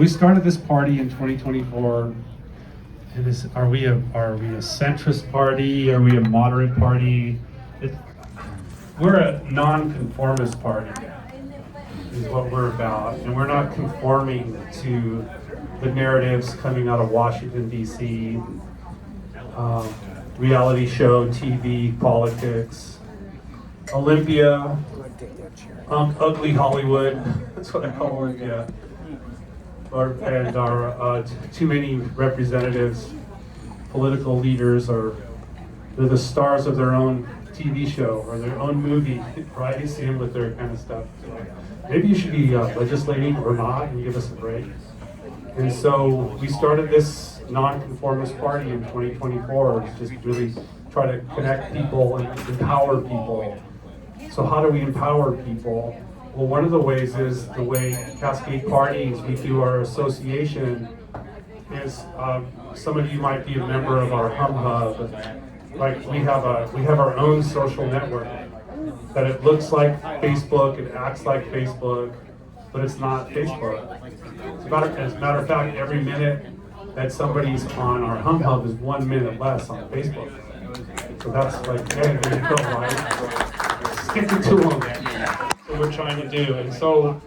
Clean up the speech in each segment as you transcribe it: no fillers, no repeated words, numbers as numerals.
We started this party in 2024. And are we a centrist party? Are we a moderate party? We're a non-conformist party, is what we're about, and we're not conforming to the narratives coming out of Washington, D.C., reality show, TV, politics, Olympia, ugly Hollywood. That's what I call Olympia. And our too many representatives, political leaders, they're the stars of their own TV show or their own movie, right? You see them with their kind of stuff. So maybe you should be legislating or not and give us a break. And so we started this non-conformist party in 2024 to just really try to connect people and empower people. So how do we empower people? Well, one of the ways is the way Cascade parties, we do our association is, some of you might be a member of our Hum Hub. Like we have our own social network that it looks like Facebook, it acts like Facebook, but it's not Facebook. As a matter of fact, every minute that somebody's on our Hum Hub is 1 minute less on Facebook. So that's like, hey, there you go, right? Stick it to them. What we're trying to do. And so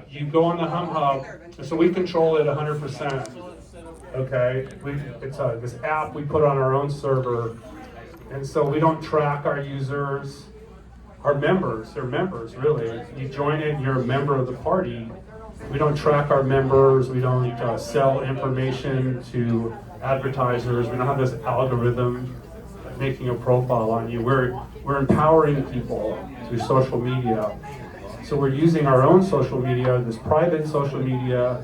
you go on the Hum Hub, and so we control it 100%. Okay, it's this app we put on our own server, and so we don't track our users, our members. They're members, really. You join it, you're a member of the party. We don't track our members. We don't sell information to advertisers. We don't have this algorithm making a profile on you. We're empowering people through social media. So we're using our own social media, this private social media,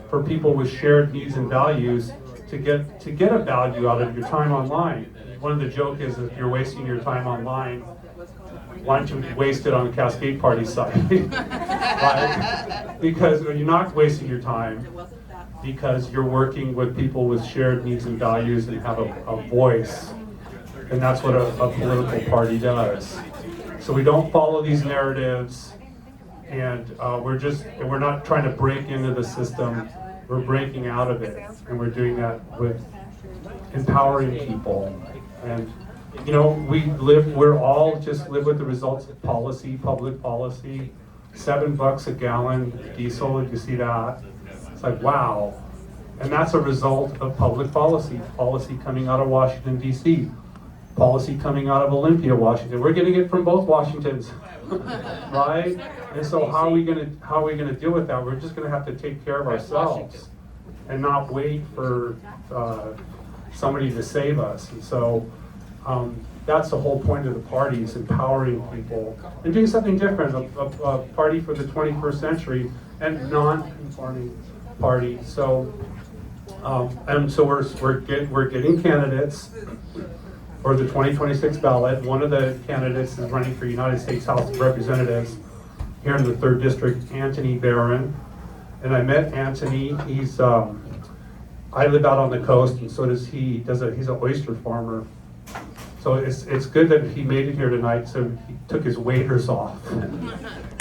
for people with shared needs and values to get a value out of your time online. One of the jokes is if you're wasting your time online, why don't you waste it on the Cascade Party site? Right? Because you're not wasting your time, because you're working with people with shared needs and values and have a voice. And that's what a political party does. So we don't follow these narratives, and we're not trying to break into the system. We're breaking out of it, and we're doing that with empowering people. And you know, we're all just live with the results of policy, public policy. $7 a gallon diesel, did you see that? It's like, wow. And that's a result of public policy coming out of Washington, D.C., policy coming out of Olympia, Washington. We're getting it from both Washingtons, right? And so how are we gonna deal with that? We're just gonna have to take care of ourselves and not wait for somebody to save us. And so that's the whole point of the party, is empowering people and doing something different, a party for the 21st century and non-conforming party. So and so we're getting candidates for the 2026 ballot. One of the candidates is running for United States House of Representatives here in the 3rd District, Antony Barran. And I met Antony. I live out on the coast, and so does he. He's an oyster farmer. So it's good that he made it here tonight. So he took his waders off.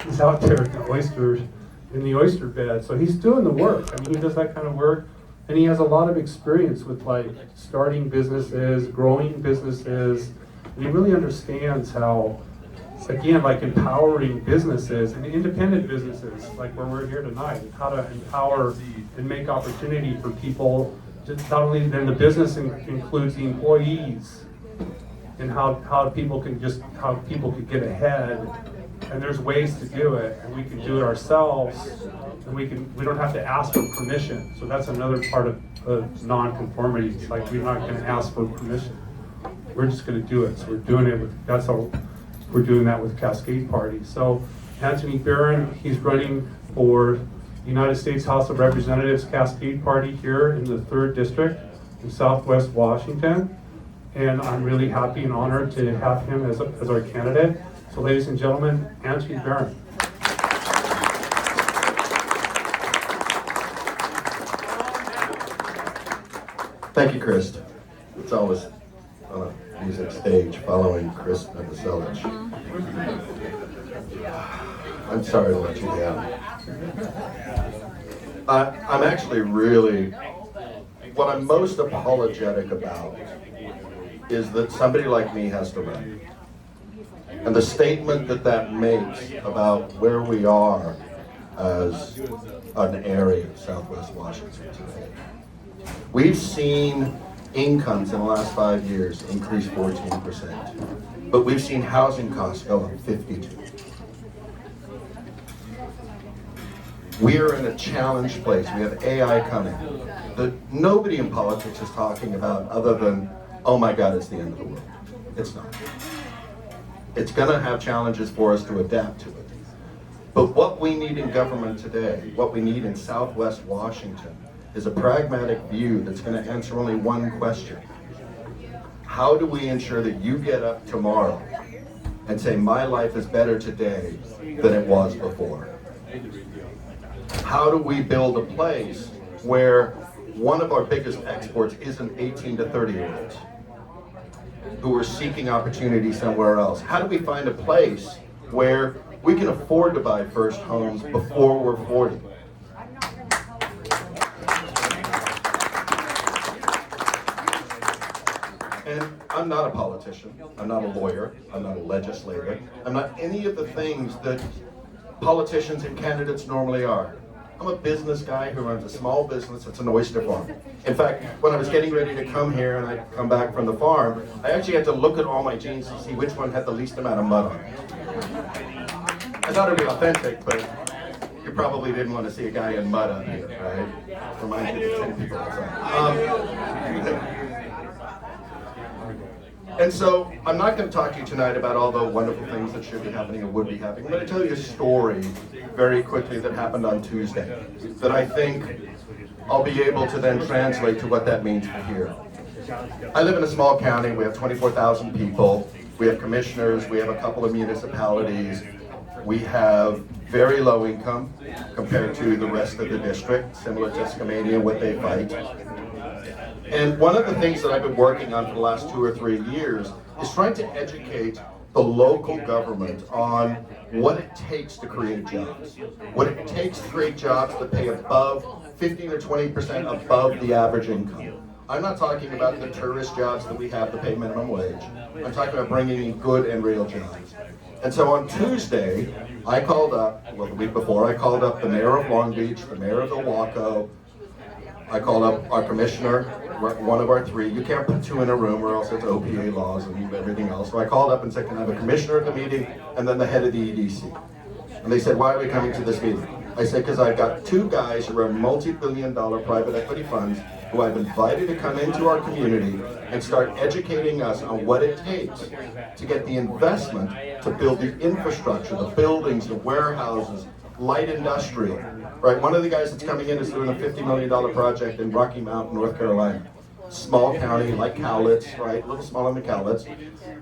He's out there in the oyster bed. So he's doing the work. I mean, he does that kind of work. And he has a lot of experience with like starting businesses, growing businesses, and he really understands how, again, like empowering businesses and independent businesses, like where we're here tonight, how to empower and make opportunity for people. Just not only then the business includes the employees, and how people can get ahead. And there's ways to do it, and we can do it ourselves, and we don't have to ask for permission. So that's another part of non-conformity. It's like we're not going to ask for permission. We're just going to do it. So we're doing it that's how we're doing that with Cascade Party. So Antony Barran, he's running for United States House of Representatives Cascade Party here in the 3rd District in Southwest Washington. And I'm really happy and honored to have him as our candidate. So ladies and gentlemen, Antony Barran. Thank you, Krist. It's always on a music stage following Krist Novoselić. I'm sorry to let you down. I'm actually really, what I'm most apologetic about is that somebody like me has to run. And the statement that that makes about where we are as an area of Southwest Washington today. We've seen incomes in the last 5 years increase 14%, but we've seen housing costs go up 52%. We're in a challenged place. We have AI coming that nobody in politics is talking about other than, oh my God, it's the end of the world. It's not. It's going to have challenges for us to adapt to it. But what we need in government today, what we need in Southwest Washington, is a pragmatic view that's going to answer only one question. How do we ensure that you get up tomorrow and say, my life is better today than it was before? How do we build a place where one of our biggest exports isn't 18 to 30-year-olds who are seeking opportunity somewhere else? How do we find a place where we can afford to buy first homes before we're 40? And I'm not a politician, I'm not a lawyer, I'm not a legislator, I'm not any of the things that politicians and candidates normally are. I'm a business guy who runs a small business. It's an oyster farm. In fact, when I was getting ready to come here and I come back from the farm, I actually had to look at all my jeans to see which one had the least amount of mud on it. I thought it'd be authentic, but you probably didn't want to see a guy in mud up here, right? Reminds me of 10 people outside. And so, I'm not going to talk to you tonight about all the wonderful things that should be happening or would be happening. I'm going to tell you a story very quickly that happened on Tuesday that I think I'll be able to then translate to what that means for here. I live in a small county. We have 24,000 people. We have commissioners. We have a couple of municipalities. We have very low income compared to the rest of the district, similar to Skamania, what they fight. And one of the things that I've been working on for the last 2 or 3 years is trying to educate the local government on what it takes to create jobs. What it takes to create jobs that pay above 15 or 20% above the average income. I'm not talking about the tourist jobs that we have to pay minimum wage. I'm talking about bringing in good and real jobs. And so on Tuesday, I called up, well, the week before, I called up the mayor of Long Beach, the mayor of Ilwaco. I called up our commissioner, one of our 3. You can't put 2 in a room or else it's OPA laws and everything else. So I called up and said, can I have a commissioner at the meeting and then the head of the EDC? And they said, why are we coming to this meeting? I said, because I've got 2 guys who run multi-billion-dollar private equity funds who I've invited to come into our community and start educating us on what it takes to get the investment to build the infrastructure, the buildings, the warehouses, light industrial. Right, one of the guys that's coming in is doing a $50 million project in Rocky Mount, North Carolina. Small county like Cowlitz, right, a little smaller than Cowlitz.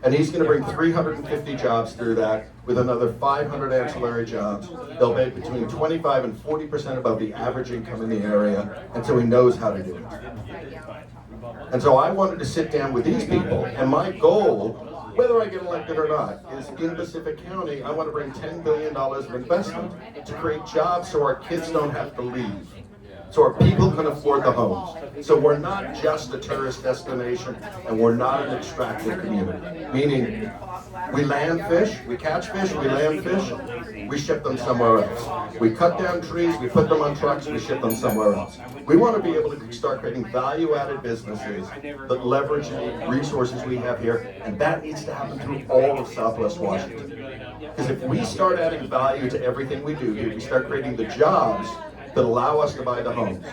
And he's going to bring 350 jobs through that with another 500 ancillary jobs. They'll pay between 25 and 40% above the average income in the area, and so he knows how to do it. And so I wanted to sit down with these people, and my goal, whether I get elected or not, is in Pacific County, I want to bring $10 billion of investment to create jobs so our kids don't have to leave, so our people can afford the homes. So we're not just a tourist destination, and we're not an extractive community, meaning we land fish, we catch fish, we land fish, we ship them somewhere else. We cut down trees, we put them on trucks, we ship them somewhere else. We want to be able to start creating value-added businesses that leverage the resources we have here, and that needs to happen through all of Southwest Washington. Because if we start adding value to everything we do here, we start creating the jobs that allow us to buy the homes.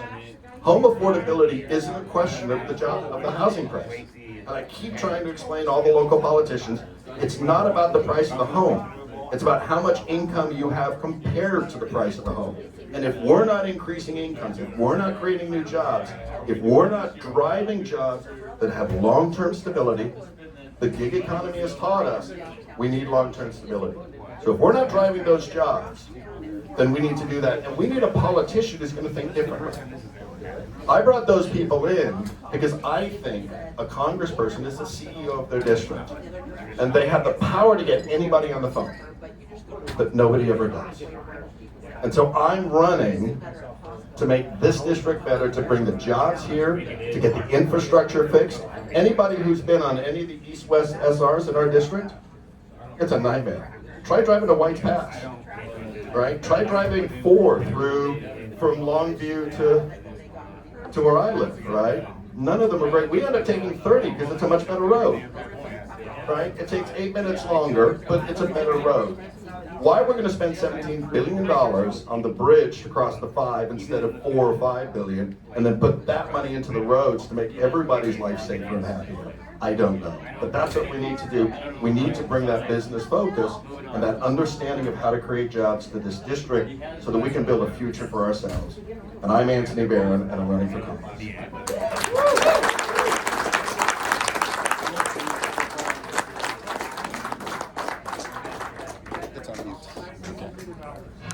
Home affordability isn't a question of the housing price. And I keep trying to explain to all the local politicians, it's not about the price of the home. It's about how much income you have compared to the price of the home. And if we're not increasing incomes, if we're not creating new jobs, if we're not driving jobs that have long-term stability, the gig economy has taught us we need long-term stability. So if we're not driving those jobs, then we need to do that. And we need a politician who's going to think differently. I brought those people in because I think a congressperson is the CEO of their district. And they have the power to get anybody on the phone. But nobody ever does. And so I'm running to make this district better, to bring the jobs here, to get the infrastructure fixed. Anybody who's been on any of the east-west SRs in our district, it's a nightmare. Try driving to White's Pass, right? Try driving 4 through from Longview to where I live, right? None of them are great. We end up taking 30 because it's a much better road, right? It takes 8 minutes longer, but it's a better road. Why we're going to spend $17 billion on the bridge to cross the 5 instead of 4 or 5 billion, and then put that money into the roads to make everybody's life safer and happier, I don't know. But that's what we need to do. We need to bring that business focus and that understanding of how to create jobs to this district so that we can build a future for ourselves. And I'm Antony Barran, and I'm running for Congress.